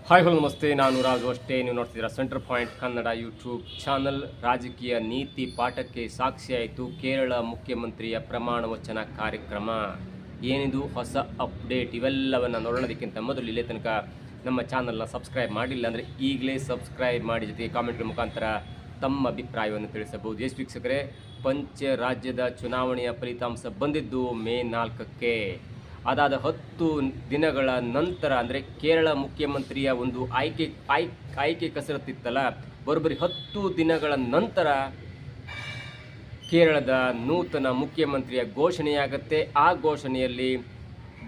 Hi hello ನಮಸ್ತೆ, ನಾನು ರಾಜು ಅಷ್ಟೇ. ನೀವು ನೋಡ್ತಿದ್ದೀರಾ centre point Kannada YouTube channel. ರಾಜಕೀಯ ನೀತಿ ಪಾಠಕ್ಕೆ ಸಾಕ್ಷಿಯಾಯಿತು ಕೇರಳ ಮುಖ್ಯಮಂತ್ರಿಯ ಪ್ರಮಾಣ ವಚನ ಕಾರ್ಯಕ್ರಮ. ಏನಿದು ಹೊಸ ಅಪ್ಡೇಟ್, ಇವೆಲ್ಲವನ್ನು ನೋಡೋದಕ್ಕಿಂತ ಮೊದಲು ಇಲ್ಲೇ ತನಕ ನಮ್ಮ ಚಾನಲ್ನ ಸಬ್ಸ್ಕ್ರೈಬ್ ಮಾಡಿಲ್ಲ ಅಂದರೆ ಈಗಲೇ ಸಬ್ಸ್ಕ್ರೈಬ್ ಮಾಡಿ, ಜೊತೆಗೆ ಕಾಮೆಂಟ್ಗಳ ಮುಖಾಂತರ ತಮ್ಮ ಅಭಿಪ್ರಾಯವನ್ನು ತಿಳಿಸಬಹುದು. ಎಸ್ ವೀಕ್ಷಕರೇ, ಪಂಚ ರಾಜ್ಯದ ಚುನಾವಣೆಯ ಫಲಿತಾಂಶ ಬಂದಿದ್ದು ಮೇ 4ಕ್ಕೆ. ಅದಾದ 10 ದಿನಗಳ ನಂತರ, ಅಂದರೆ ಕೇರಳ ಮುಖ್ಯಮಂತ್ರಿಯ ಒಂದು ಆಯ್ಕೆ ಕಸರತ್ತಿತ್ತಲ್ಲ, ಬರೋಬ್ಬರಿ 10 ದಿನಗಳ ನಂತರ ಕೇರಳದ ನೂತನ ಮುಖ್ಯಮಂತ್ರಿಯ ಘೋಷಣೆಯಾಗುತ್ತೆ. ಆ ಘೋಷಣೆಯಲ್ಲಿ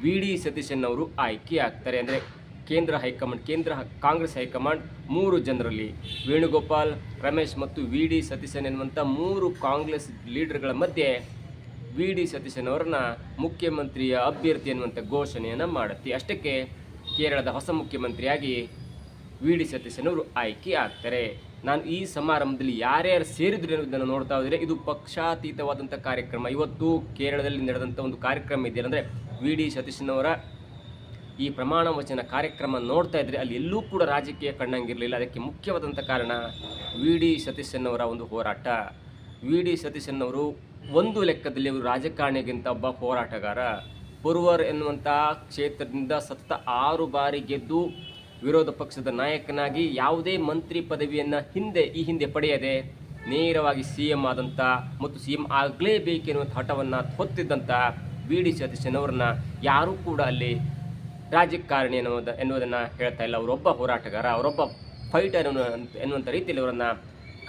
ವಿ.ಡಿ. ಸತೀಶನ್ ಅವರು ಆಯ್ಕೆ ಆಗ್ತಾರೆ. ಅಂದರೆ ಕೇಂದ್ರ ಕಾಂಗ್ರೆಸ್ ಹೈಕಮಾಂಡ್ 3 ಜನರಲ್ಲಿ ವೇಣುಗೋಪಾಲ್, ರಮೇಶ್ ಮತ್ತು ವಿ.ಡಿ. ಸತೀಶನ್ ಎನ್ನುವಂಥ 3 ಕಾಂಗ್ರೆಸ್ ಲೀಡರ್ಗಳ ಮಧ್ಯೆ ವಿ.ಡಿ. ಸತೀಶನ್ ಅವರನ್ನ ಮುಖ್ಯಮಂತ್ರಿಯ ಅಭ್ಯರ್ಥಿ ಎನ್ನುವಂಥ ಘೋಷಣೆಯನ್ನು ಮಾಡುತ್ತೆ. ಅಷ್ಟಕ್ಕೆ ಕೇರಳದ ಹೊಸ ಮುಖ್ಯಮಂತ್ರಿಯಾಗಿ ವಿ.ಡಿ. ಸತೀಶನ್ ಅವರು ಆಯ್ಕೆ ಆಗ್ತಾರೆ. ನಾನು ಈ ಸಮಾರಂಭದಲ್ಲಿ ಯಾರ್ಯಾರು ಸೇರಿದ್ರು ಎನ್ನುವುದನ್ನು ನೋಡ್ತಾ ಇದ್ದರೆ, ಇದು ಪಕ್ಷಾತೀತವಾದಂಥ ಕಾರ್ಯಕ್ರಮ. ಇವತ್ತು ಕೇರಳದಲ್ಲಿ ನಡೆದಂಥ ಒಂದು ಕಾರ್ಯಕ್ರಮ ಇದೆಯಲ್ಲ, ಅಂದರೆ ವಿ.ಡಿ. ಸತೀಶನ್ ಅವರ ಈ ಪ್ರಮಾಣ ವಚನ ಕಾರ್ಯಕ್ರಮ ನೋಡ್ತಾ ಇದ್ದರೆ ಅಲ್ಲಿ ಎಲ್ಲೂ ಕೂಡ ರಾಜಕೀಯ ಕಂಡಂಗಿರಲಿಲ್ಲ. ಅದಕ್ಕೆ ಮುಖ್ಯವಾದಂಥ ಕಾರಣ ವಿ.ಡಿ. ಸತೀಶನ್ ಅವರ ಒಂದು ಹೋರಾಟ. ವಿ.ಡಿ. ಸತೀಶನ್ ಅವರು ಒಂದು ಲೆಕ್ಕದಲ್ಲಿ ಅವರು ರಾಜಕಾರಣಿಗಿಂತ ಒಬ್ಬ ಹೋರಾಟಗಾರ. ಪುರ್ವರ್ ಎನ್ನುವಂಥ ಕ್ಷೇತ್ರದಿಂದ ಸತತ 6 ಬಾರಿ ಗೆದ್ದು ವಿರೋಧ ಪಕ್ಷದ ನಾಯಕನಾಗಿ ಯಾವುದೇ ಮಂತ್ರಿ ಪದವಿಯನ್ನು ಈ ಹಿಂದೆ ಪಡೆಯದೆ ನೇರವಾಗಿ CM ಆದಂಥ ಮತ್ತು CM ಆಗಲೇಬೇಕೆನ್ನುವಂಥ ಹಠವನ್ನು ಹೊತ್ತಿದ್ದಂಥ ವಿ.ಡಿ. ಸತೀಶನ್ ಅವರನ್ನ ಯಾರೂ ಕೂಡ ಅಲ್ಲಿ ರಾಜಕಾರಣಿ ಎನ್ನುವುದನ್ನು ಹೇಳ್ತಾ ಇಲ್ಲ. ಅವರೊಬ್ಬ ಹೋರಾಟಗಾರ, ಅವರೊಬ್ಬ ಫೈಟರ್ ಎನ್ನುವಂಥ ರೀತಿಯಲ್ಲಿ ಅವರನ್ನು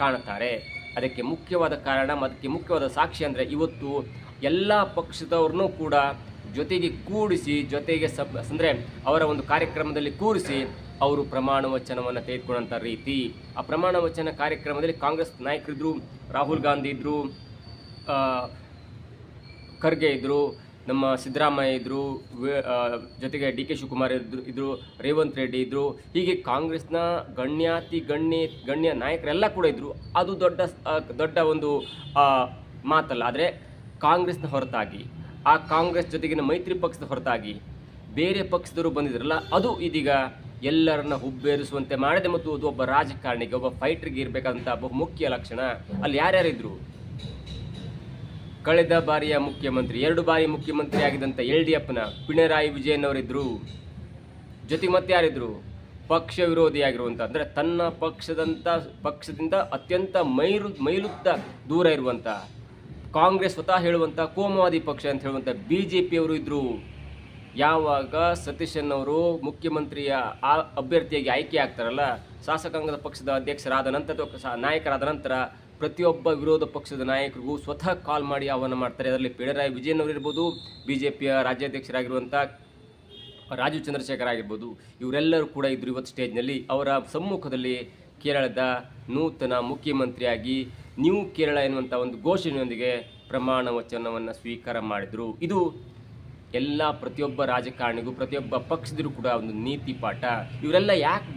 ಕಾಣುತ್ತಾರೆ. ಅದಕ್ಕೆ ಮುಖ್ಯವಾದ ಕಾರಣ, ಅದಕ್ಕೆ ಮುಖ್ಯವಾದ ಸಾಕ್ಷಿ ಅಂದರೆ, ಇವತ್ತು ಎಲ್ಲ ಪಕ್ಷದವ್ರನ್ನೂ ಕೂಡ ಜೊತೆಗೆ ಕೂಡಿಸಿ, ಅಂದರೆ ಅವರ ಒಂದು ಕಾರ್ಯಕ್ರಮದಲ್ಲಿ ಕೂರಿಸಿ ಅವರು ಪ್ರಮಾಣ ವಚನವನ್ನು ತೆಗೆದುಕೊಂಡಂಥ ರೀತಿ. ಆ ಪ್ರಮಾಣ ವಚನ ಕಾರ್ಯಕ್ರಮದಲ್ಲಿ ಕಾಂಗ್ರೆಸ್ ನಾಯಕರಿದ್ದರು, ರಾಹುಲ್ ಗಾಂಧಿ ಇದ್ದರು, ಖರ್ಗೆ ಇದ್ದರು, ನಮ್ಮ ಸಿದ್ದರಾಮಯ್ಯ ಇದ್ದರು, ಜೊತೆಗೆ ಡಿ.ಕೆ. ಶಿವಕುಮಾರ್ ಇದ್ದರು, ರೇವಂತ್ ರೆಡ್ಡಿ ಇದ್ದರು. ಹೀಗೆ ಕಾಂಗ್ರೆಸ್ನ ಗಣ್ಯ ನಾಯಕರೆಲ್ಲ ಕೂಡ ಇದ್ದರು. ಅದು ದೊಡ್ಡ ಒಂದು ಮಾತಲ್ಲ. ಆದರೆ ಕಾಂಗ್ರೆಸ್ನ ಹೊರತಾಗಿ, ಆ ಕಾಂಗ್ರೆಸ್ ಜೊತೆಗಿನ ಮೈತ್ರಿ ಪಕ್ಷದ ಹೊರತಾಗಿ ಬೇರೆ ಪಕ್ಷದವರು ಬಂದಿದ್ರಲ್ಲ, ಅದು ಇದೀಗ ಎಲ್ಲರನ್ನ ಹುಬ್ಬೇರಿಸುವಂತೆ ಮಾಡಿದೆ. ಮತ್ತು ಅದು ಒಬ್ಬ ರಾಜಕಾರಣಿಗೆ, ಒಬ್ಬ ಫೈಟರ್ಗೆ ಇರಬೇಕಾದಂಥ ಬಹುಮುಖ್ಯ ಲಕ್ಷಣ. ಅಲ್ಲಿ ಯಾರ್ಯಾರಿದ್ರು? ಕಳೆದ ಬಾರಿಯ ಮುಖ್ಯಮಂತ್ರಿ, 2 ಬಾರಿ ಮುಖ್ಯಮಂತ್ರಿ ಆಗಿದ್ದಂಥ LDFನ ಪಿಣರಾಯಿ ವಿಜಯನ್ ಅವರಿದ್ದರು. ಜೊತೆಗೆ ಮತ್ತೆ ಯಾರಿದ್ರು? ಪಕ್ಷ ವಿರೋಧಿಯಾಗಿರುವಂಥ, ಅಂದರೆ ತನ್ನ ಪಕ್ಷದಿಂದ ಅತ್ಯಂತ ಮೈಲುತ್ತ ದೂರ ಇರುವಂಥ, ಕಾಂಗ್ರೆಸ್ ಸ್ವತಃ ಹೇಳುವಂಥ ಕೋಮುವಾದಿ ಪಕ್ಷ ಅಂತ ಹೇಳುವಂಥ BJP ಅವರು ಇದ್ದರು. ಯಾವಾಗ ಸತೀಶನ್ ಅವರು ಮುಖ್ಯಮಂತ್ರಿಯ ಅಭ್ಯರ್ಥಿಯಾಗಿ ಆಯ್ಕೆ ಆಗ್ತಾರಲ್ಲ, ಶಾಸಕಾಂಗದ ಪಕ್ಷದ ಅಧ್ಯಕ್ಷರಾದ ನಂತರ, ನಾಯಕರಾದ ನಂತರ ಪ್ರತಿಯೊಬ್ಬ ವಿರೋಧ ಪಕ್ಷದ ನಾಯಕರಿಗೂ ಸ್ವತಃ ಕಾಲ್ ಮಾಡಿ ಆಹ್ವಾನ ಮಾಡ್ತಾರೆ. ಅದರಲ್ಲಿ ಪಿಣರಾಯಿ ವಿಜಯನ್ ಅವರಿರ್ಬೋದು, BJPಯ ರಾಜ್ಯಾಧ್ಯಕ್ಷರಾಗಿರುವಂಥ ರಾಜೀವ್ ಚಂದ್ರಶೇಖರ್ ಆಗಿರ್ಬೋದು, ಇವರೆಲ್ಲರೂ ಕೂಡ ಇದ್ದರು ಇವತ್ತು ಸ್ಟೇಜ್ನಲ್ಲಿ. ಅವರ ಸಮ್ಮುಖದಲ್ಲಿ ಕೇರಳದ ನೂತನ ಮುಖ್ಯಮಂತ್ರಿಯಾಗಿ ನ್ಯೂ ಕೇರಳ ಎನ್ನುವಂಥ ಒಂದು ಘೋಷಣೆಯೊಂದಿಗೆ ಪ್ರಮಾಣ ವಚನವನ್ನು ಸ್ವೀಕಾರ ಮಾಡಿದರು. ಇದು ಪ್ರತಿಯೊಬ್ಬ ರಾಜಕಾರಣಿಗೂ, ಪ್ರತಿಯೊಬ್ಬ ಪಕ್ಷದಿಗೂ ಕೂಡ ಒಂದು ನೀತಿ ಪಾಠ. ಇವರೆಲ್ಲ ಯಾಕೆ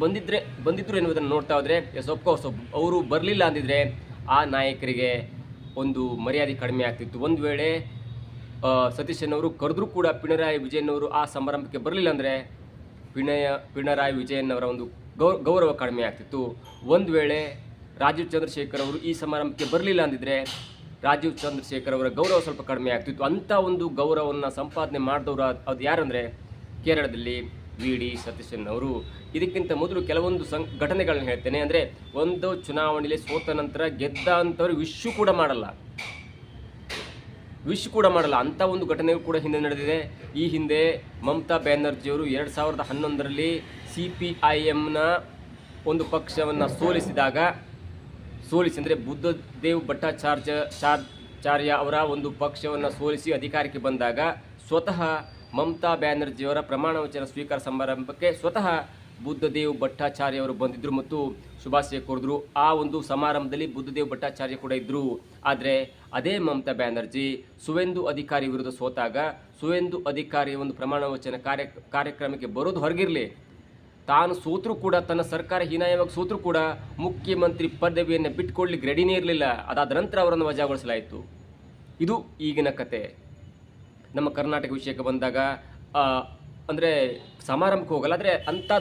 ಬಂದಿದ್ರು ಎನ್ನುವುದನ್ನು ನೋಡ್ತಾ ಹೋದರೆ, ಅವರು ಬರಲಿಲ್ಲ ಅಂದಿದ್ರೆ ಆ ನಾಯಕರಿಗೆ ಒಂದು ಮರ್ಯಾದೆ ಕಡಿಮೆ ಆಗ್ತಿತ್ತು. ಒಂದು ವೇಳೆ ಸತೀಶನ್ ಅವರು ಕರೆದ್ರೂ ಕೂಡ ಪಿಣರಾಯಿ ವಿಜಯನ್ ಅವರು ಆ ಸಮಾರಂಭಕ್ಕೆ ಬರಲಿಲ್ಲ ಅಂದರೆ ಪಿಣರಾಯಿ ವಿಜಯನ್ ಅವರ ಒಂದು ಗೌರವ ಕಡಿಮೆ ಆಗ್ತಿತ್ತು. ಒಂದು ವೇಳೆ ರಾಜೀವ್ ಚಂದ್ರಶೇಖರ್ ಅವರು ಈ ಸಮಾರಂಭಕ್ಕೆ ಬರಲಿಲ್ಲ ಅಂದಿದ್ರೆ ರಾಜೀವ್ ಚಂದ್ರಶೇಖರ್ ಅವರ ಗೌರವ ಸ್ವಲ್ಪ ಕಡಿಮೆ ಆಗ್ತಿತ್ತು. ಅಂಥ ಒಂದು ಗೌರವವನ್ನು ಸಂಪಾದನೆ ಮಾಡಿದವರು ಅದು ಯಾರಂದರೆ ಕೇರಳದಲ್ಲಿ ವಿ.ಡಿ. ಸತೀಶನ್ ಅವರು. ಇದಕ್ಕಿಂತ ಮೊದಲು ಕೆಲವೊಂದು ಘಟನೆಗಳನ್ನ ಹೇಳ್ತೇನೆ. ಅಂದರೆ, ಒಂದು ಚುನಾವಣೆಯಲ್ಲಿ ಸೋತ ನಂತರ ಗೆದ್ದ ಅಂಥವ್ರು ವಿಶ್ ಕೂಡ ಮಾಡಲ್ಲ. ಅಂಥ ಒಂದು ಘಟನೆಯೂ ಕೂಡ ಹಿಂದೆ ನಡೆದಿದೆ. ಈ ಹಿಂದೆ ಮಮತಾ ಬ್ಯಾನರ್ಜಿಯವರು 2011ರಲ್ಲಿ CPIMನ ಒಂದು ಪಕ್ಷವನ್ನು ಅಂದರೆ ಬುದ್ಧದೇವ್ ಭಟ್ಟಾಚಾರ್ಯ ಅವರ ಒಂದು ಪಕ್ಷವನ್ನು ಸೋಲಿಸಿ ಅಧಿಕಾರಕ್ಕೆ ಬಂದಾಗ ಸ್ವತಃ ಮಮತಾ ಬ್ಯಾನರ್ಜಿಯವರ ಪ್ರಮಾಣ ವಚನ ಸ್ವೀಕಾರ ಸಮಾರಂಭಕ್ಕೆ ಸ್ವತಃ ಬುದ್ಧದೇವ್ ಭಟ್ಟಾಚಾರ್ಯ ಅವರು ಬಂದಿದ್ದರು ಮತ್ತು ಶುಭಾಶಯ ಕೋರಿದ್ರು. ಆ ಒಂದು ಸಮಾರಂಭದಲ್ಲಿ ಬುದ್ಧದೇವ್ ಭಟ್ಟಾಚಾರ್ಯ ಕೂಡ ಇದ್ದರು. ಆದರೆ ಅದೇ ಮಮತಾ ಬ್ಯಾನರ್ಜಿ ಸುವೇಂದು ಅಧಿಕಾರಿ ವಿರುದ್ಧ ಸೋತಾಗ, ಸುವೇಂದು ಅಧಿಕಾರಿಯ ಒಂದು ಪ್ರಮಾಣ ವಚನ ಕಾರ್ಯಕ್ರಮಕ್ಕೆ ಬರೋದು ಹೊರಗಿರಲಿ, ತಾನು ಸೋತರೂ ಕೂಡ, ತನ್ನ ಸರ್ಕಾರ ಹೀನಾಯವಾಗಿ ಸೋತರೂ ಕೂಡ ಮುಖ್ಯಮಂತ್ರಿ ಪದವಿಯನ್ನು ಬಿಟ್ಟುಕೊಡ್ಲಿಕ್ಕೆ ರೆಡಿನೇ ಇರಲಿಲ್ಲ. ಅದಾದ ನಂತರ ಅವರನ್ನು ವಜಾಗೊಳಿಸಲಾಯಿತು. ಇದು ಈಗಿನ ಕತೆ. ನಮ್ಮ ಕರ್ನಾಟಕ ವಿಷಯಕ್ಕೆ ಬಂದಾಗ ಅಂದರೆ ಸಮಾರಂಭಕ್ಕೆ ಹೋಗಲ್ಲ, ಆದರೆ ಅಂಥ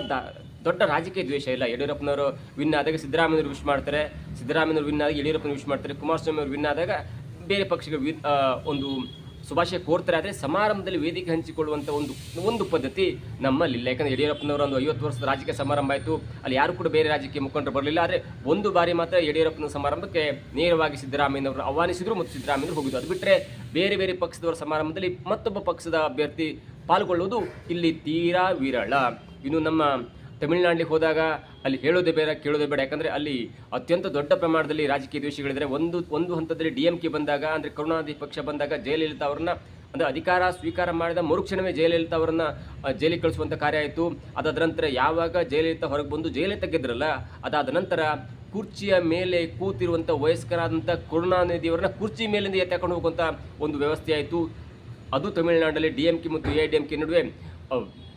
ದೊಡ್ಡ ರಾಜಕೀಯ ದ್ವೇಷ ಇಲ್ಲ. ಯಡಿಯೂರಪ್ಪನವರು ವಿನ್ ಆದಾಗ ಸಿದ್ದರಾಮಯ್ಯವರು ವಿಶ್ ಮಾಡ್ತಾರೆ, ಸಿದ್ದರಾಮಯ್ಯವರು ವಿನ್ ಆದಾಗ ಯಡಿಯೂರಪ್ಪನ ವಿಶ್ ಮಾಡ್ತಾರೆ, ಕುಮಾರಸ್ವಾಮಿ ಅವರು ವಿನ್ ಆದಾಗ ಬೇರೆ ಪಕ್ಷಗಳು ಒಂದು ಶುಭಾಶಯ ಕೋರ್ತಾರೆ. ಆದರೆ ಸಮಾರಂಭದಲ್ಲಿ ವೇದಿಕೆ ಹಂಚಿಕೊಳ್ಳುವಂಥ ಒಂದು ಪದ್ಧತಿ ನಮ್ಮಲ್ಲಿಲ್ಲ. ಯಾಕಂದರೆ ಯಡಿಯೂರಪ್ಪನವರ ಒಂದು 50 ವರ್ಷದ ರಾಜಕೀಯ ಸಮಾರಂಭ ಆಯಿತು, ಅಲ್ಲಿ ಯಾರು ಕೂಡ ಬೇರೆ ರಾಜಕೀಯ ಮುಖಂಡರು ಬರಲಿಲ್ಲ. ಆದರೆ ಒಂದು ಬಾರಿ ಮಾತ್ರ ಯಡಿಯೂರಪ್ಪನ ಸಮಾರಂಭಕ್ಕೆ ನೇರವಾಗಿ ಸಿದ್ದರಾಮಯ್ಯನವರು ಆಹ್ವಾನಿಸಿದ್ರು ಮತ್ತು ಸಿದ್ದರಾಮಯ್ಯವರು ಹೋಗಿದ್ದು. ಅದು ಬಿಟ್ಟರೆ ಬೇರೆ ಬೇರೆ ಪಕ್ಷದವರ ಸಮಾರಂಭದಲ್ಲಿ ಮತ್ತೊಬ್ಬ ಪಕ್ಷದ ಅಭ್ಯರ್ಥಿ ಪಾಲ್ಗೊಳ್ಳುವುದು ಇಲ್ಲಿ ತೀರಾ ವಿರಳ. ಇನ್ನು ನಮ್ಮ ತಮಿಳುನಾಡಿಗೆ ಹೋದಾಗ ಅಲ್ಲಿ ಹೇಳೋದೇ ಬೇಡ ಕೇಳೋದೇ ಬೇಡ. ಯಾಕಂದರೆ ಅಲ್ಲಿ ಅತ್ಯಂತ ದೊಡ್ಡ ಪ್ರಮಾಣದಲ್ಲಿ ರಾಜಕೀಯ ದ್ವೇಷಗಳಿದ್ದಾರೆ. ಒಂದು ಹಂತದಲ್ಲಿ DMK ಬಂದಾಗ, ಅಂದರೆ ಕರುಣಾನಿಧಿ ಪಕ್ಷ ಬಂದಾಗ ಜಯಲಲಿತಾ ಅವರನ್ನ, ಅಂದರೆ ಅಧಿಕಾರ ಸ್ವೀಕಾರ ಮಾಡಿದ ಮರುಕ್ಷಣವೇ ಜಯಲಲಿತಾ ಅವರನ್ನು ಜೈಲಿಗೆ ಕಳಿಸುವಂಥ ಕಾರ್ಯ ಆಯಿತು. ಅದಾದ ನಂತರ ಯಾವಾಗ ಜಯಲಲಿತಾ ಹೊರಗೆ ಬಂದು ಜಯಲಲಿತಾ ಗೆದ್ರಲ್ಲ, ಅದಾದ ನಂತರ ಕುರ್ಚಿಯ ಮೇಲೆ ಕೂತಿರುವಂಥ ವಯಸ್ಕರಾದಂಥ ಕರುಣಾನಿಧಿಯವರನ್ನ ಕುರ್ಚಿ ಮೇಲಿಂದ ಎತ್ತಾಕೊಂಡು ಹೋಗುವಂಥ ಒಂದು ವ್ಯವಸ್ಥೆ ಆಯಿತು. ಅದು ತಮಿಳುನಾಡಲ್ಲಿ DMK ಮತ್ತು AIDMK ನಡುವೆ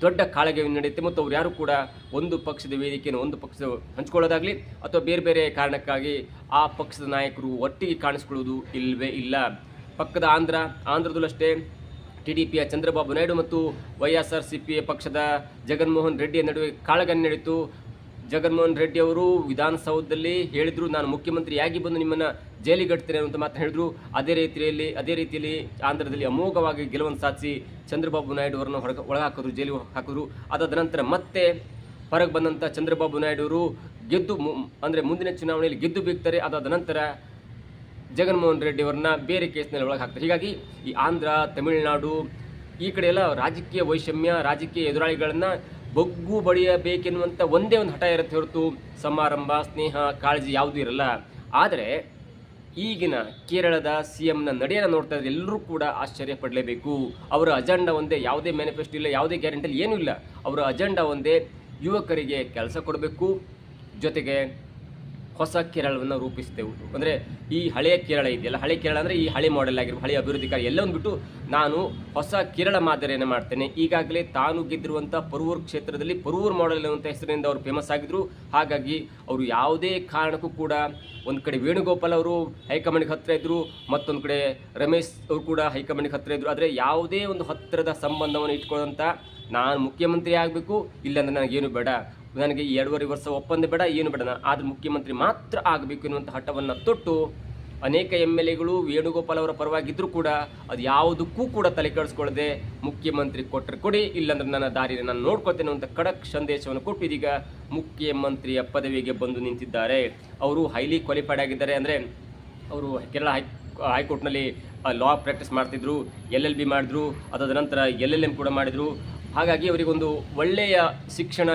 ದೊಡ್ಡ ಕಾಳಗೆ ನಡೆಯುತ್ತೆ. ಮತ್ತು ಅವ್ರು ಯಾರು ಕೂಡ ಒಂದು ಪಕ್ಷದ ವೇದಿಕೆಯನ್ನು ಒಂದು ಪಕ್ಷದ ಹಂಚ್ಕೊಳ್ಳೋದಾಗಲಿ ಅಥವಾ ಬೇರೆ ಬೇರೆ ಕಾರಣಕ್ಕಾಗಿ ಆ ಪಕ್ಷದ ನಾಯಕರು ಒಟ್ಟಿಗೆ ಕಾಣಿಸ್ಕೊಳ್ಳೋದು ಇಲ್ಲವೇ ಇಲ್ಲ. ಪಕ್ಕದ ಆಂಧ್ರದಲ್ಲೂ ಅಷ್ಟೇ TDPಯ ಚಂದ್ರಬಾಬು ನಾಯ್ಡು ಮತ್ತು YSRCP ಪಕ್ಷದ ಜಗನ್ಮೋಹನ್ ರೆಡ್ಡಿಯ ನಡುವೆ ಕಾಳಗ ನಡೆಯಿತು. ಜಗನ್ಮೋಹನ್ ರೆಡ್ಡಿ ಅವರು ವಿಧಾನಸೌಧದಲ್ಲಿ ಹೇಳಿದರು, ನಾನು ಮುಖ್ಯಮಂತ್ರಿಯಾಗಿ ಬಂದು ನಿಮ್ಮನ್ನು ಜೈಲಿಗಟ್ತೇನೆ ಅಂತ ಮಾತ್ರ ಹೇಳಿದ್ರು. ಅದೇ ರೀತಿಯಲ್ಲಿ ಆಂಧ್ರದಲ್ಲಿ ಅಮೋಘವಾಗಿ ಗೆಲುವನ್ನು ಸಾಧಿಸಿ ಚಂದ್ರಬಾಬು ನಾಯ್ಡು ಅವರನ್ನು ಒಳಗಾಕಿದ್ರು, ಜೈಲಿಗೆ ಹಾಕಿದ್ರು. ಅದಾದ ನಂತರ ಮತ್ತೆ ಹೊರಗೆ ಬಂದಂಥ ಚಂದ್ರಬಾಬು ನಾಯ್ಡು ಅವರು ಅಂದರೆ ಮುಂದಿನ ಚುನಾವಣೆಯಲ್ಲಿ ಗೆದ್ದು ಬೀಗ್ತಾರೆ. ಅದಾದ ನಂತರ ಜಗನ್ಮೋಹನ್ ರೆಡ್ಡಿ ಅವರನ್ನ ಬೇರೆ ಕೇಸ್ನಲ್ಲಿ ಒಳಗೆ ಹಾಕ್ತಾರೆ. ಹೀಗಾಗಿ ಈ ಆಂಧ್ರ, ತಮಿಳುನಾಡು ಈ ಕಡೆ ಎಲ್ಲ ರಾಜಕೀಯ ವೈಷಮ್ಯ, ರಾಜಕೀಯ ಎದುರಾಳಿಗಳನ್ನು ಬಗ್ಗು ಬಡಿಯಬೇಕೆನ್ನುವಂಥ ಒಂದೇ ಒಂದು ಹಠ ಇರುತ್ತೆ ಹೊರತು ಸಮಾರಂಭ, ಸ್ನೇಹ, ಕಾಳಜಿ ಯಾವುದೂ ಇರಲ್ಲ. ಆದರೆ ಈಗಿನ ಕೇರಳದ CMನ ನಡೆಯನ್ನು ನೋಡ್ತಾ ಇದ್ರೆ ಎಲ್ಲರೂ ಕೂಡ ಆಶ್ಚರ್ಯ ಪಡಲೇಬೇಕು. ಅವರ ಅಜೆಂಡಾ ಒಂದೇ, ಯಾವುದೇ ಮ್ಯಾನಿಫೆಸ್ಟೋ ಇಲ್ಲ, ಯಾವುದೇ ಗ್ಯಾರಂಟಿ ಏನೂ ಇಲ್ಲ. ಅವರ ಅಜೆಂಡಾ ಒಂದೇ, ಯುವಕರಿಗೆ ಕೆಲಸ ಕೊಡಬೇಕು, ಜೊತೆಗೆ ಹೊಸ ಕೇರಳವನ್ನು ರೂಪಿಸ್ತೇವೆ. ಅಂದರೆ ಈ ಹಳೆಯ ಕೇರಳ ಇದೆಯಲ್ಲ, ಹಳೆ ಕೇರಳ ಅಂದರೆ ಈ ಹಳೆ ಮಾಡೆಲ್ ಆಗಿರ್ಬೋದು, ಹಳೆಯ ಅಭಿವೃದ್ಧಿ ಕಾರ್ಯ ಎಲ್ಲವನ್ನು ಬಿಟ್ಟು ನಾನು ಹೊಸ ಕೇರಳ ಮಾದರಿಯನ್ನು ಮಾಡ್ತೇನೆ. ಈಗಾಗಲೇ ತಾನು ಗೆದ್ದಿರುವಂಥ ಪರೂರ್ ಕ್ಷೇತ್ರದಲ್ಲಿ ಪರೂರ್ ಮಾಡೆಲ್ ಅನ್ನುವಂಥ ಹೆಸರಿನಿಂದ ಅವರು ಫೇಮಸ್ ಆಗಿದ್ದರು. ಹಾಗಾಗಿ ಅವರು ಯಾವುದೇ ಕಾರಣಕ್ಕೂ ಕೂಡ ಒಂದು ಕಡೆ ವೇಣುಗೋಪಾಲ್ ಅವರು ಹೈಕಮಾಂಡ್ಗೆ ಹತ್ತಿರ ಇದ್ದರು, ಮತ್ತೊಂದು ಕಡೆ ರಮೇಶ್ ಅವರು ಕೂಡ ಹೈಕಮಾಂಡ್ಗೆ ಹತ್ತಿರ ಇದ್ದರು. ಆದರೆ ಯಾವುದೇ ಒಂದು ಹತ್ತಿರದ ಸಂಬಂಧವನ್ನು ಇಟ್ಕೊಳ್ಳೋಂಥ ನಾನು ಮುಖ್ಯಮಂತ್ರಿ ಆಗಬೇಕು, ಇಲ್ಲಾಂದರೆ ನನಗೇನು ಬೇಡ, ನನಗೆ ಈ 2.5 ವರ್ಷ ಒಪ್ಪಂದ ಬೇಡ, ಏನು ಬೇಡ, ಆದರೆ ಮುಖ್ಯಮಂತ್ರಿ ಮಾತ್ರ ಆಗಬೇಕು ಎನ್ನುವಂಥ ಹಠವನ್ನು ತೊಟ್ಟು ಅನೇಕ MLAಗಳು ವೇಣುಗೋಪಾಲ್ ಅವರ ಪರವಾಗಿದ್ದರೂ ಕೂಡ ಅದು ಯಾವುದಕ್ಕೂ ಕೂಡ ತಲೆ ಕೆಡಿಸ್ಕೊಳ್ಳದೆ ಮುಖ್ಯಮಂತ್ರಿ ಕೊಟ್ಟರೆ ಕೊಡಿ, ಇಲ್ಲಾಂದ್ರೆ ನನ್ನ ದಾರಿಯನ್ನು ನಾನು ನೋಡ್ಕೊಳ್ತೇನೆ ಅಂತ ಖಡಕ್ ಸಂದೇಶವನ್ನು ಕೊಟ್ಟು ಇದೀಗ ಮುಖ್ಯಮಂತ್ರಿಯ ಪದವಿಗೆ ಬಂದು ನಿಂತಿದ್ದಾರೆ. ಅವರು ಹೈಲಿ ಕ್ವಾಲಿಫೈಡ್ ಆಗಿದ್ದಾರೆ. ಅಂದರೆ ಅವರು ಕೇರಳ ಹೈಕೋರ್ಟ್ನಲ್ಲಿ ಲಾ ಪ್ರಾಕ್ಟೀಸ್ ಮಾಡ್ತಿದ್ರು, LLB ಮಾಡಿದ್ರು, ಅದಾದ ನಂತರ LLM ಕೂಡ ಮಾಡಿದರು. ಹಾಗಾಗಿ ಅವರಿಗೊಂದು ಒಳ್ಳೆಯ ಶಿಕ್ಷಣ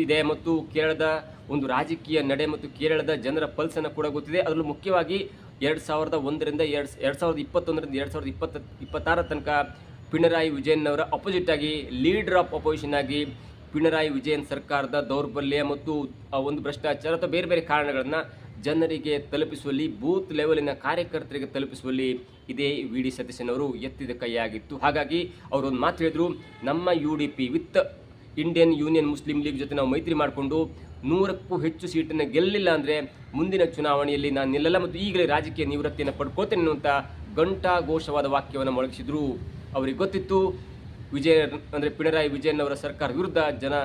ಇದೆ ಮತ್ತು ಕೇರಳದ ಒಂದು ರಾಜಕೀಯ ನಡೆ ಮತ್ತು ಕೇರಳದ ಜನರ ಪಲ್ಸನ್ನು ಕೂಡ ಗೊತ್ತಿದೆ. ಅದರಲ್ಲೂ ಮುಖ್ಯವಾಗಿ 2001ರಿಂದ 2026 ತನಕ ಪಿಣರಾಯಿ ವಿಜಯನ್ ಅವರ ಅಪೋಸಿಟ್ ಆಗಿ ಲೀಡರ್ ಆಫ್ ಅಪೋಸಿಷನ್ ಆಗಿ ಪಿಣರಾಯಿ ವಿಜಯನ್ ಸರ್ಕಾರದ ದೌರ್ಬಲ್ಯ ಮತ್ತು ಒಂದು ಭ್ರಷ್ಟಾಚಾರ ಅಥವಾ ಬೇರೆ ಬೇರೆ ಕಾರಣಗಳನ್ನು ಜನರಿಗೆ ತಲುಪಿಸುವಲ್ಲಿ, ಬೂತ್ ಲೆವೆಲಿನ ಕಾರ್ಯಕರ್ತರಿಗೆ ತಲುಪಿಸುವಲ್ಲಿ ಇದೇ VD ಸತೀಶನ್ ಅವರು ಎತ್ತಿದ ಕೈಯಾಗಿತ್ತು. ಹಾಗಾಗಿ ಅವರೊಂದು ಮಾತು ಹೇಳಿದರು, ನಮ್ಮ UDP with Indian union Muslim league ಜೊತೆ ನಾವು ಮೈತ್ರಿ ಮಾಡಿಕೊಂಡು 100ಕ್ಕೂ ಹೆಚ್ಚು ಸೀಟನ್ನು ಗೆಲ್ಲಿಲ್ಲ ಅಂದರೆ ಮುಂದಿನ ಚುನಾವಣೆಯಲ್ಲಿ ನಾನು ನಿಲ್ಲಲ್ಲ ಮತ್ತು ಈಗಲೇ ರಾಜಕೀಯ ನಿವೃತ್ತಿಯನ್ನು ಪಡ್ಕೋತೇನೆ ಅನ್ನುವಂಥ ಘಂಟಾಘೋಷವಾದ ವಾಕ್ಯವನ್ನು ಮೊಳಗಿಸಿದರು. ಅವರಿಗೆ ಗೊತ್ತಿತ್ತು ಅಂದರೆ ಪಿಣರಾಯಿ ವಿಜಯನ್ ಅವರ ಸರ್ಕಾರ ವಿರುದ್ಧ ಜನ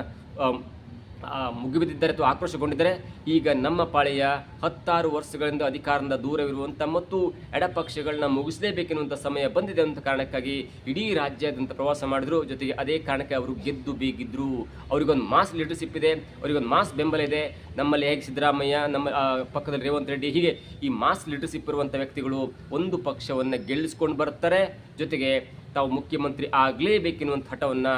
ಮುಗಿಬಿದ್ದಿದ್ದಾರೆ ಅಥವಾ ಆಕ್ರೋಶಗೊಂಡಿದ್ದಾರೆ. ಈಗ ನಮ್ಮ ಪಾಳೆಯ 16 ವರ್ಷಗಳಿಂದ ಅಧಿಕಾರದಿಂದ ದೂರವಿರುವಂಥ ಮತ್ತು ಎಡಪಕ್ಷಗಳನ್ನ ಮುಗಿಸಲೇಬೇಕೆನ್ನುವಂಥ ಸಮಯ ಬಂದಿದೆ ಅಂತ ಕಾರಣಕ್ಕಾಗಿ ಇಡೀ ರಾಜ್ಯಾದ್ಯಂತ ಪ್ರವಾಸ ಮಾಡಿದ್ರು. ಜೊತೆಗೆ ಅದೇ ಕಾರಣಕ್ಕೆ ಅವರು ಗೆದ್ದು ಬೀಗಿದ್ರು. ಅವರಿಗೊಂದು ಮಾಸ್ ಲೀಡರ್ಶಿಪ್ ಇದೆ, ಅವರಿಗೊಂದು ಮಾಸ್ ಬೆಂಬಲ ಇದೆ. ನಮ್ಮಲ್ಲಿ ಹೇಗೆ ಸಿದ್ದರಾಮಯ್ಯ, ನಮ್ಮ ಪಕ್ಕದಲ್ಲಿ ರೇವಂತ್ ರೆಡ್ಡಿ, ಹೀಗೆ ಈ ಮಾಸ್ ಲೀಡರ್ಶಿಪ್ ಇರುವಂಥ ವ್ಯಕ್ತಿಗಳು ಒಂದು ಪಕ್ಷವನ್ನು ಗೆಲ್ಲಿಸ್ಕೊಂಡು ಬರ್ತಾರೆ. ಜೊತೆಗೆ ತಾವು ಮುಖ್ಯಮಂತ್ರಿ ಆಗಲೇಬೇಕೆನ್ನುವಂಥ ಹಠವನ್ನು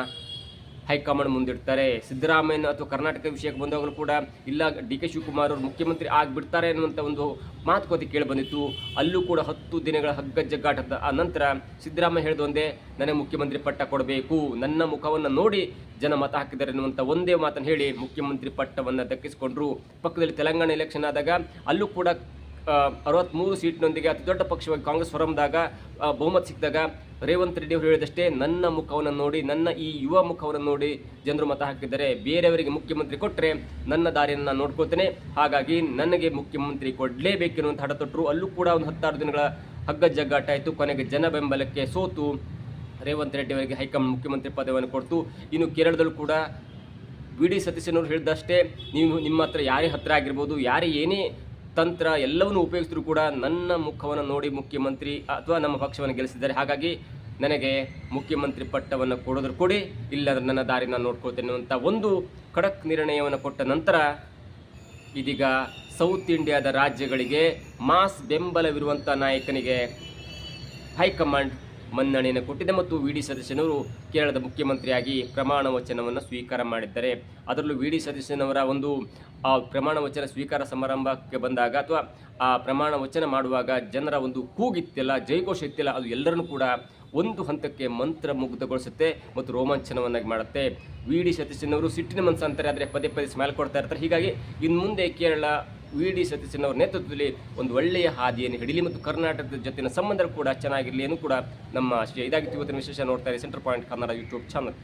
ಹೈಕಮಾಂಡ್ ಮುಂದಿಡ್ತಾರೆ. ಸಿದ್ದರಾಮಯ್ಯ ಅಥವಾ ಕರ್ನಾಟಕ ವಿಷಯಕ್ಕೆ ಬಂದಾಗಲೂ ಕೂಡ ಇಲ್ಲ DK ಶಿವಕುಮಾರ್ ಅವರು ಮುಖ್ಯಮಂತ್ರಿ ಆಗಿಬಿಡ್ತಾರೆ ಅನ್ನುವಂಥ ಒಂದು ಮಾತುಕತೆ ಕೇಳಿ ಬಂದಿತ್ತು. ಅಲ್ಲೂ ಕೂಡ 10 ದಿನಗಳ ಹಗ್ಗಜಗ್ಗಾಟದ ನಂತರ ಸಿದ್ದರಾಮಯ್ಯ ಹೇಳಿದ ಒಂದೇ, ನನಗೆ ಮುಖ್ಯಮಂತ್ರಿ ಪಟ್ಟ ಕೊಡಬೇಕು, ನನ್ನ ಮುಖವನ್ನು ನೋಡಿ ಜನ ಮತ ಹಾಕಿದ್ದಾರೆ ಅನ್ನುವಂಥ ಒಂದೇ ಮಾತನ್ನು ಹೇಳಿ ಮುಖ್ಯಮಂತ್ರಿ ಪಟ್ಟವನ್ನು ದಕ್ಕಿಸಿಕೊಂಡ್ರು. ಪಕ್ಕದಲ್ಲಿ ತೆಲಂಗಾಣ ಎಲೆಕ್ಷನ್ ಆದಾಗ ಅಲ್ಲೂ ಕೂಡ 63 ಸೀಟ್ನೊಂದಿಗೆ ಅತಿ ದೊಡ್ಡ ಪಕ್ಷವಾಗಿ ಕಾಂಗ್ರೆಸ್ ಹೊರಬಂದಾಗ ಬಹುಮತ ಸಿಕ್ಕಿದಾಗ ರೇವಂತ್ ರೆಡ್ಡಿ ಅವರು ಹೇಳಿದಷ್ಟೇ, ನನ್ನ ಮುಖವನ್ನು ನೋಡಿ, ನನ್ನ ಈ ಯುವ ಮುಖವನ್ನು ನೋಡಿ ಜನರು ಮತ ಹಾಕಿದ್ದಾರೆ, ಬೇರೆಯವರಿಗೆ ಮುಖ್ಯಮಂತ್ರಿ ಕೊಟ್ಟರೆ ನನ್ನ ದಾರಿಯನ್ನು ನಾನು ನೋಡ್ಕೊಳ್ತೇನೆ, ಹಾಗಾಗಿ ನನಗೆ ಮುಖ್ಯಮಂತ್ರಿ ಕೊಡಲೇಬೇಕೆನ್ನುವಂಥ ಹಠ ತೊಟ್ಟರು. ಅಲ್ಲೂ ಕೂಡ ಒಂದು 16 ದಿನಗಳ ಹಗ್ಗಜಗ್ಗಾಟ ಆಯಿತು. ಕೊನೆಗೆ ಜನ ಬೆಂಬಲಕ್ಕೆ ಸೋತು ರೇವಂತ್ ರೆಡ್ಡಿ ಅವರಿಗೆ ಹೈಕಮಾಂಡ್ ಮುಖ್ಯಮಂತ್ರಿ ಪದವಿಯನ್ನು ಕೊಡ್ತು. ಇನ್ನು ಕೇರಳದಲ್ಲೂ ಕೂಡ ವಿ ಡಿ ಸತೀಶನವರು ಹೇಳಿದಷ್ಟೇ ನೀವು ನಿಮ್ಮ ಹತ್ರ ಯಾರೇ ಹತ್ತಿರ ಆಗಿರ್ಬೋದು, ಯಾರೇ ಏನೇ ತಂತ್ರ ಎಲ್ಲವನ್ನು ಉಪಯೋಗಿಸಿದ್ರು ಕೂಡ ನನ್ನ ಮುಖವನ್ನು ನೋಡಿ ಮುಖ್ಯಮಂತ್ರಿ ಅಥವಾ ನಮ್ಮ ಪಕ್ಷವನ್ನು ಗೆಲ್ಲಿಸಿದ್ದಾರೆ, ಹಾಗಾಗಿ ನನಗೆ ಮುಖ್ಯಮಂತ್ರಿ ಪಟ್ಟವನ್ನು ಕೊಡೋದ್ರ ಕೊಡಿ, ಇಲ್ಲಾಂದ್ರೆ ನನ್ನ ದಾರಿ ನಾನು ನೋಡ್ಕೊಳ್ತೇನೆ ಅಂತ ಒಂದು ಖಡಕ್ ನಿರ್ಣಯವನ್ನು ಕೊಟ್ಟ ನಂತರ ಇದೀಗ ಸೌತ್ ಇಂಡಿಯಾದ ರಾಜ್ಯಗಳಿಗೆ ಮಾಸ್ ಬೆಂಬಲವಿರುವಂಥ ನಾಯಕನಿಗೆ ಹೈಕಮಾಂಡ್ ಮನ್ನಣೆಯನ್ನು ಕೊಟ್ಟಿದೆ ಮತ್ತು ವಿ ಡಿ ಸತೀಶನವರು ಕೇರಳದ ಮುಖ್ಯಮಂತ್ರಿಯಾಗಿ ಪ್ರಮಾಣ ವಚನವನ್ನು ಸ್ವೀಕಾರ ಮಾಡಿದ್ದಾರೆ. ಅದರಲ್ಲೂ ವಿ ಡಿ ಸತೀಶನವರ ಒಂದು ಪ್ರಮಾಣ ವಚನ ಸ್ವೀಕಾರ ಸಮಾರಂಭಕ್ಕೆ ಬಂದಾಗ ಅಥವಾ ಆ ಪ್ರಮಾಣ ವಚನ ಮಾಡುವಾಗ ಜನರ ಒಂದು ಕೂಗಿತ್ತಿಲ್ಲ, ಜೈಘೋಷ ಇತ್ತಿಲ್ಲ, ಅದು ಎಲ್ಲರನ್ನೂ ಕೂಡ ಒಂದು ಹಂತಕ್ಕೆ ಮಂತ್ರಮುಗ್ಧಗೊಳಿಸುತ್ತೆ ಮತ್ತು ರೋಮಾಂಚನವನ್ನಾಗಿ ಮಾಡುತ್ತೆ. ವಿ ಡಿ ಸತೀಶನವರು ಸಿಟ್ಟಿನ ಮನಸ್ಸು ಅಂತಾರೆ, ಆದರೆ ಪದೇ ಪದೇ ಸ್ಮೈಲ್ ಕೊಡ್ತಾ ಇರ್ತಾರೆ. ಹೀಗಾಗಿ ಇನ್ನು ಮುಂದೆ ಕೇರಳ ವಿ ಡಿ ಸತೀಶನವರ ನೇತೃತ್ವದಲ್ಲಿ ಒಂದು ಒಳ್ಳೆಯ ಹಾದಿಯನ್ನು ಹಿಡಿಲಿ ಮತ್ತು ಕರ್ನಾಟಕದ ಜೊತೆನ ಸಂಬಂಧ ಕೂಡ ಚೆನ್ನಾಗಿರಲಿ ಎಂದು ಕೂಡ ನಮ್ಮ ಆಶಯ. ಇದಾಗಿತ್ತು ಇವತ್ತಿನ ವಿಶೇಷ. ನೋಡ್ತಾ ಇರಿ centre point Kannada YouTube channel.